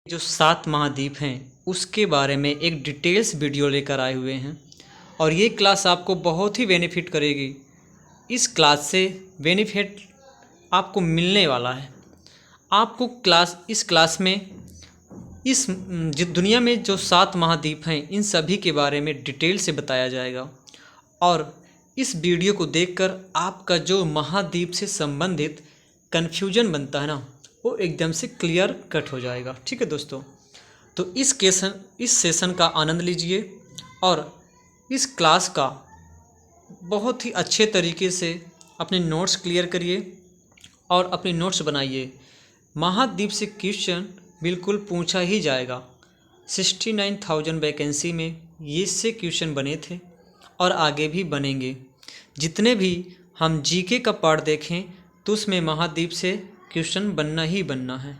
जो 7 महाद्वीप हैं उसके बारे में एक डिटेल्स वीडियो लेकर आए हुए हैं और ये क्लास आपको बहुत ही बेनिफिट करेगी। इस क्लास से बेनिफिट आपको मिलने वाला है। आपको इस क्लास में दुनिया में जो 7 महाद्वीप हैं इन सभी के बारे में डिटेल से बताया जाएगा और इस वीडियो को देखकर आपका जो महाद्वीप से संबंधित कन्फ्यूजन बनता है ना, वो एकदम से क्लियर कट हो जाएगा। ठीक है दोस्तों, तो इस सेशन का आनंद लीजिए और इस क्लास का बहुत ही अच्छे तरीके से अपने नोट्स क्लियर करिए और अपने नोट्स बनाइए। महाद्वीप से क्वेश्चन बिल्कुल पूछा ही जाएगा। 69,000 वैकेंसी में ये से क्वेश्चन बने थे और आगे भी बनेंगे। जितने भी हम जीके का पार्ट देखें तो उसमें महाद्वीप से क्वेश्चन बनना ही बनना है।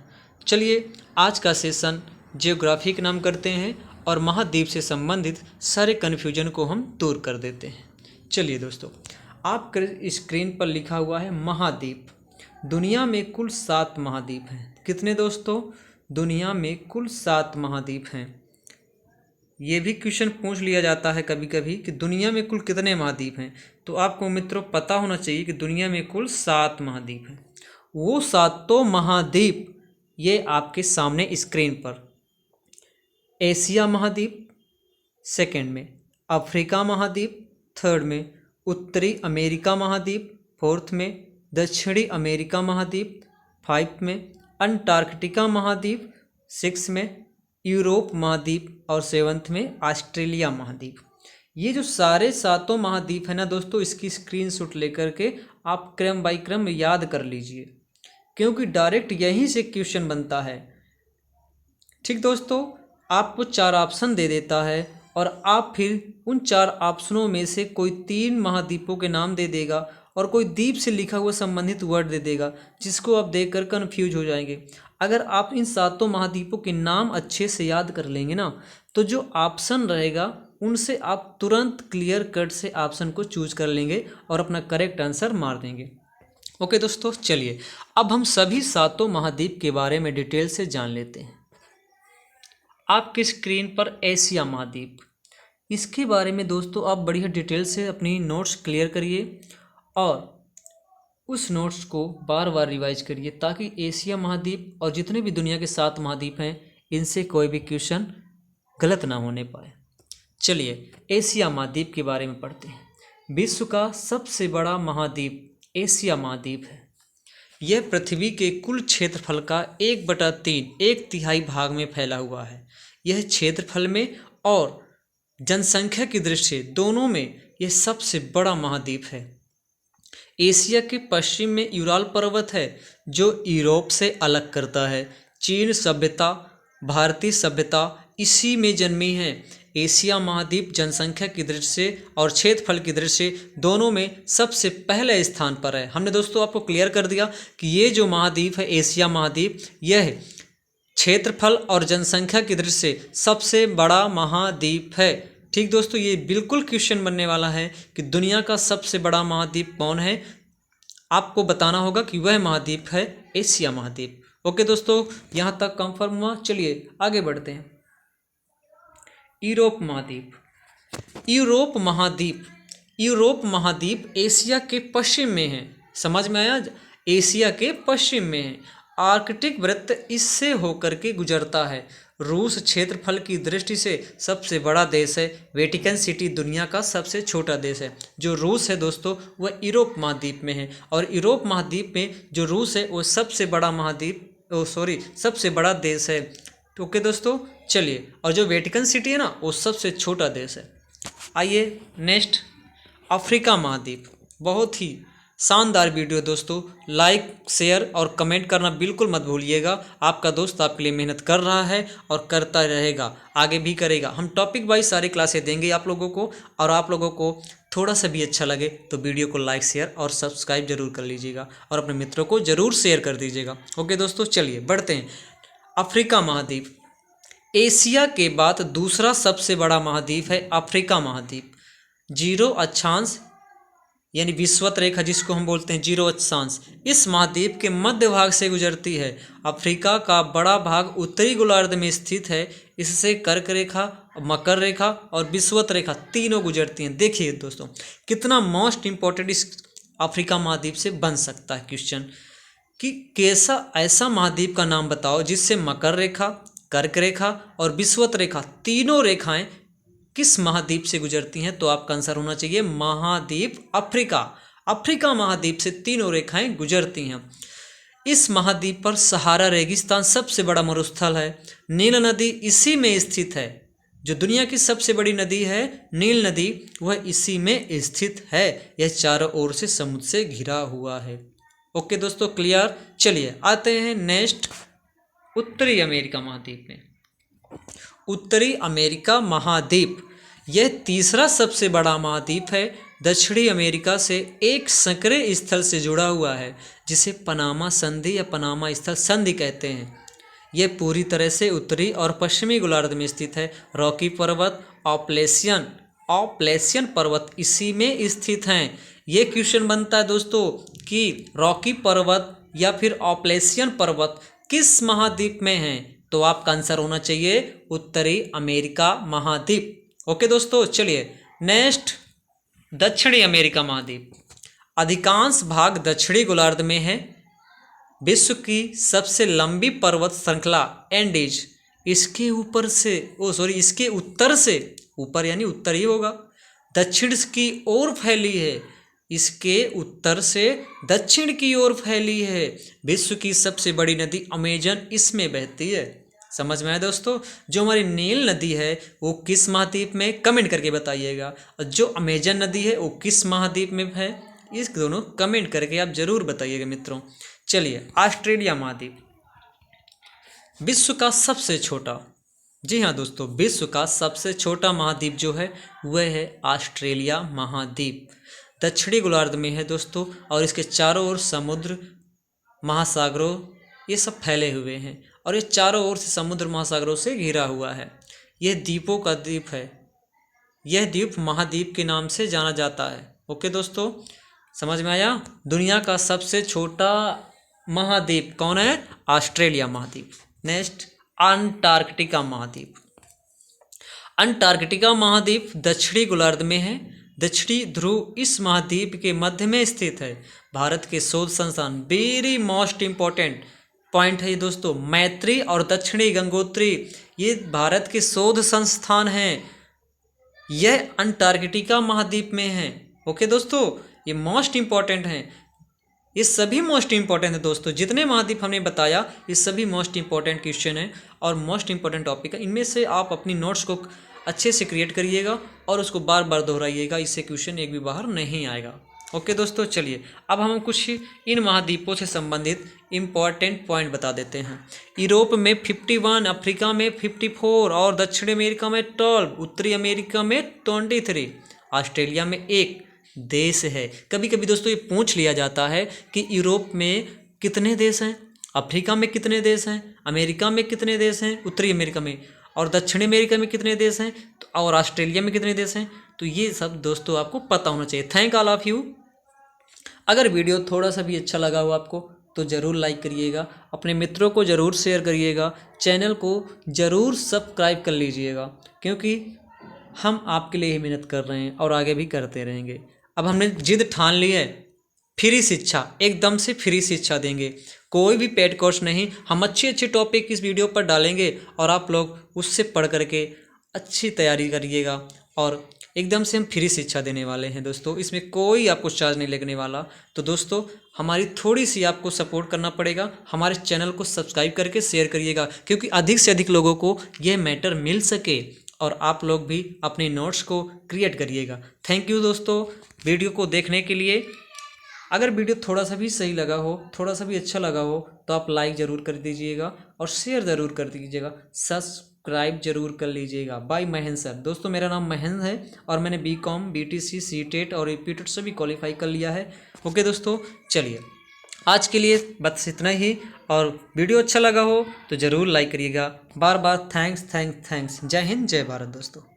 चलिए आज का सेशन जियोग्राफी का नाम करते हैं और महाद्वीप से संबंधित सारे कन्फ्यूजन को हम दूर कर देते हैं। चलिए दोस्तों, आपके स्क्रीन पर लिखा हुआ है महाद्वीप। दुनिया में कुल 7 महाद्वीप हैं। कितने दोस्तों? दुनिया में कुल 7 महाद्वीप हैं। ये भी क्वेश्चन पूछ लिया जाता है कभी कभी कि दुनिया में कुल कितने महाद्वीप हैं, तो आपको मित्रों पता होना चाहिए कि दुनिया में कुल 7 महाद्वीप हैं। वो 7 महाद्वीप ये आपके सामने स्क्रीन पर। एशिया महाद्वीप सेकंड में, अफ्रीका महाद्वीप थर्ड में, उत्तरी अमेरिका महाद्वीप फोर्थ में, दक्षिणी अमेरिका महाद्वीप 5 में, अंटार्कटिका महाद्वीप 6 में, यूरोप महाद्वीप और 7th में ऑस्ट्रेलिया महाद्वीप। ये जो सारे 7 महाद्वीप है ना दोस्तों, इसकी स्क्रीनशॉट लेकर के आप क्रम बाई क्रम याद कर लीजिए, क्योंकि डायरेक्ट यहीं से क्वेश्चन बनता है। ठीक दोस्तों, आपको 4 ऑप्शन दे देता है और आप फिर उन 4 ऑप्शनों में से कोई 3 महाद्वीपों के नाम दे देगा और कोई द्वीप से लिखा हुआ संबंधित वर्ड दे देगा, जिसको आप देखकर कन्फ्यूज हो जाएंगे। अगर आप इन 7 महाद्वीपों के नाम अच्छे से याद कर लेंगे ना, तो जो ऑप्शन रहेगा उनसे आप तुरंत क्लियर कट से ऑप्शन को चूज कर लेंगे और अपना करेक्ट आंसर मार देंगे। ओके दोस्तों, चलिए अब हम सभी 7 महाद्वीप के बारे में डिटेल से जान लेते हैं। आपकी स्क्रीन पर एशिया महाद्वीप, इसके बारे में दोस्तों आप बढ़िया डिटेल से अपनी नोट्स क्लियर करिए और उस नोट्स को बार बार रिवाइज करिए, ताकि एशिया महाद्वीप और जितने भी दुनिया के 7 महाद्वीप हैं इनसे कोई भी क्वेश्चन गलत ना होने पाए। चलिए एशिया महाद्वीप के बारे में पढ़ते हैं। विश्व का सबसे बड़ा महाद्वीप एशिया महाद्वीप है। यह पृथ्वी के कुल क्षेत्रफल का 1/3 एक तिहाई भाग में फैला हुआ है। यह क्षेत्रफल में और जनसंख्या की दृष्टि से दोनों में यह सबसे बड़ा महाद्वीप है। एशिया के पश्चिम में यूराल पर्वत है, जो यूरोप से अलग करता है। चीन सभ्यता, भारतीय सभ्यता इसी में जन्मी है। एशिया महाद्वीप जनसंख्या की दृष्टि से और क्षेत्रफल की दृष्टि से दोनों में सबसे पहले स्थान पर है। हमने दोस्तों आपको क्लियर कर दिया कि ये जो महाद्वीप है एशिया महाद्वीप, यह क्षेत्रफल और जनसंख्या की दृष्टि से सबसे बड़ा महाद्वीप है। ठीक दोस्तों, ये बिल्कुल क्वेश्चन बनने वाला है कि दुनिया का सबसे बड़ा महाद्वीप कौन है। आपको बताना होगा कि वह महाद्वीप है एशिया महाद्वीप। ओके दोस्तों, यहाँ तक कंफर्म हुआ। चलिए आगे बढ़ते हैं। यूरोप महाद्वीप। यूरोप महाद्वीप एशिया के पश्चिम में है। समझ में आया? एशिया के पश्चिम में है। आर्कटिक वृत्त इससे होकर के गुजरता है। रूस क्षेत्रफल की दृष्टि से सबसे बड़ा देश है। वेटिकन सिटी दुनिया का सबसे छोटा देश है। जो रूस है दोस्तों वह यूरोप महाद्वीप में है और यूरोप महाद्वीप में जो रूस है वो सबसे बड़ा देश है। ओके दोस्तों, चलिए, और जो वेटिकन सिटी है ना वो सबसे छोटा देश है। आइए नेक्स्ट, अफ्रीका महाद्वीप। बहुत ही शानदार वीडियो दोस्तों, लाइक शेयर और कमेंट करना बिल्कुल मत भूलिएगा। आपका दोस्त आपके लिए मेहनत कर रहा है और करता रहेगा, आगे भी करेगा। हम टॉपिक वाइज सारी क्लासें देंगे आप लोगों को, और आप लोगों को थोड़ा सा भी अच्छा लगे तो वीडियो को लाइक शेयर और सब्सक्राइब जरूर कर लीजिएगा और अपने मित्रों को जरूर शेयर कर दीजिएगा। ओके दोस्तों, चलिए बढ़ते हैं। अफ्रीका महाद्वीप एशिया के बाद दूसरा सबसे बड़ा महाद्वीप है अफ्रीका महाद्वीप। 0 अक्षांश यानी विषुवत रेखा जिसको हम बोलते हैं जीरो अक्षांश, इस महाद्वीप के मध्य भाग से गुजरती है। अफ्रीका का बड़ा भाग उत्तरी गोलार्ध में स्थित है। इससे कर्क रेखा, मकर रेखा और विषुवत रेखा तीनों गुजरती हैं। देखिए दोस्तों कितना मोस्ट इंपॉर्टेंट इस अफ्रीका महाद्वीप से बन सकता है क्वेश्चन कि कैसा ऐसा महाद्वीप का नाम बताओ जिससे मकर रेखा, कर्क रेखा और विषुवत रेखा तीनों रेखाएं किस महाद्वीप से गुजरती हैं। तो आपका आंसर होना चाहिए महाद्वीप अफ्रीका। अफ्रीका महाद्वीप से तीनों रेखाएं गुजरती हैं। इस महाद्वीप पर सहारा रेगिस्तान सबसे बड़ा मरुस्थल है। नील नदी इसी में स्थित है। जो दुनिया की सबसे बड़ी नदी है नील नदी, वह इसी में स्थित है। यह चारों ओर से समुद्र से घिरा हुआ है। ओके दोस्तों, क्लियर। चलिए आते हैं नेक्स्ट उत्तरी अमेरिका महाद्वीप में। उत्तरी अमेरिका महाद्वीप यह तीसरा सबसे बड़ा महाद्वीप है। दक्षिणी अमेरिका से एक संकरे स्थल से जुड़ा हुआ है जिसे पनामा संधि या पनामा स्थल संधि कहते हैं। यह पूरी तरह से उत्तरी और पश्चिमी गोलार्ध में स्थित है। रॉकी पर्वत, ऑपलेशियन पर्वत इसी में स्थित हैं। ये क्वेश्चन बनता है दोस्तों कि रॉकी पर्वत या फिर ऑपलेशियन पर्वत किस महाद्वीप में हैं। तो आपका आंसर होना चाहिए उत्तरी अमेरिका महाद्वीप। ओके दोस्तों, चलिए नेक्स्ट दक्षिणी अमेरिका महाद्वीप। अधिकांश भाग दक्षिणी गोलार्ध में है। विश्व की सबसे लंबी पर्वत श्रृंखला एंडीज इसके उत्तर से, ऊपर यानी उत्तर ही होगा, दक्षिण की ओर फैली है। इसके उत्तर से दक्षिण की ओर फैली है। विश्व की सबसे बड़ी नदी अमेजन इसमें बहती है। समझ में आया दोस्तों। जो हमारी नील नदी है वो किस महाद्वीप में, कमेंट करके बताइएगा। और जो अमेजन नदी है वो किस महाद्वीप में है, इस दोनों कमेंट करके आप जरूर बताइएगा मित्रों। चलिए ऑस्ट्रेलिया महाद्वीप, विश्व का सबसे छोटा, जी हाँ दोस्तों, विश्व का सबसे छोटा महाद्वीप जो है वह है ऑस्ट्रेलिया महाद्वीप। दक्षिणी गोलार्ध में है दोस्तों और इसके चारों ओर समुद्र, महासागरों ये सब फैले हुए हैं और ये चारों ओर से समुद्र महासागरों से घिरा हुआ है। यह द्वीपों का द्वीप है। यह द्वीप महाद्वीप के नाम से जाना जाता है। ओके दोस्तों, समझ में आया। दुनिया का सबसे छोटा महाद्वीप कौन है? ऑस्ट्रेलिया महाद्वीप। नेक्स्ट अंटार्कटिका महाद्वीप। अंटार्कटिका महाद्वीप दक्षिणी गोलार्ध में है। दक्षिणी ध्रुव इस महाद्वीप के मध्य में स्थित है। भारत के शोध संस्थान, वेरी मोस्ट इंपॉर्टेंट पॉइंट है ये दोस्तों, मैत्री और दक्षिणी गंगोत्री ये भारत के शोध संस्थान हैं। यह अंटार्कटिका महाद्वीप में है। ओके दोस्तों, ये मोस्ट इंपॉर्टेंट हैं। ये सभी मोस्ट इंपॉर्टेंट है दोस्तों। जितने महाद्वीप हमने बताया ये सभी मोस्ट इंपॉर्टेंट क्वेश्चन है और मोस्ट इंपॉर्टेंट टॉपिक है। इनमें से आप अपनी नोट्स को अच्छे से क्रिएट करिएगा और उसको बार बार दोहराइएगा। इससे क्वेश्चन एक भी बाहर नहीं आएगा। ओके दोस्तों, चलिए अब हम कुछ इन महाद्वीपों से संबंधित इम्पॉर्टेंट पॉइंट बता देते हैं। यूरोप में 51, अफ्रीका में 54 और दक्षिण अमेरिका में 12, उत्तरी अमेरिका में 23, ऑस्ट्रेलिया में 1 देश है। कभी कभी दोस्तों ये पूछ लिया जाता है कि यूरोप में कितने देश हैं, अफ्रीका में कितने देश हैं, अमेरिका में कितने देश हैं, उत्तरी अमेरिका में, और दक्षिण अमेरिका में कितने देश हैं और ऑस्ट्रेलिया में कितने देश हैं। तो ये सब दोस्तों आपको पता होना चाहिए। Thank all of you. अगर वीडियो थोड़ा सा भी अच्छा लगा हो आपको तो ज़रूर लाइक करिएगा, अपने मित्रों को ज़रूर शेयर करिएगा, चैनल को ज़रूर सब्सक्राइब कर लीजिएगा क्योंकि हम आपके लिए ही मेहनत कर रहे हैं और आगे भी करते रहेंगे। अब हमने जिद ठान ली है, फ्री शिक्षा, एकदम से फ्री शिक्षा देंगे। कोई भी पेड कोर्स नहीं, हम अच्छे अच्छे टॉपिक इस वीडियो पर डालेंगे और आप लोग उससे पढ़ करके अच्छी तैयारी करिएगा और एकदम से हम फ्री शिक्षा देने वाले हैं दोस्तों। इसमें कोई आपको चार्ज नहीं लगने वाला। तो दोस्तों हमारी थोड़ी सी आपको सपोर्ट करना पड़ेगा। हमारे चैनल को सब्सक्राइब करके शेयर करिएगा क्योंकि अधिक से अधिक लोगों को यह मैटर मिल सके और आप लोग भी अपने नोट्स को क्रिएट करिएगा। थैंक यू दोस्तों वीडियो को देखने के लिए। अगर वीडियो थोड़ा सा भी सही लगा हो, थोड़ा सा भी अच्छा लगा हो तो आप लाइक ज़रूर कर दीजिएगा और शेयर ज़रूर कर दीजिएगा, सब्सक्राइब जरूर कर लीजिएगा। Bye Mahendra sir. दोस्तों मेरा नाम महेंद्र है और मैंने BCom, BTC, CTET और एप्टीट्यूड से भी क्वालिफाई कर लिया है। ओके दोस्तों, चलिए आज के लिए बस इतना ही और वीडियो अच्छा लगा हो तो ज़रूर लाइक करिएगा। बार बार थैंक्स। जय हिंद, जय भारत दोस्तों।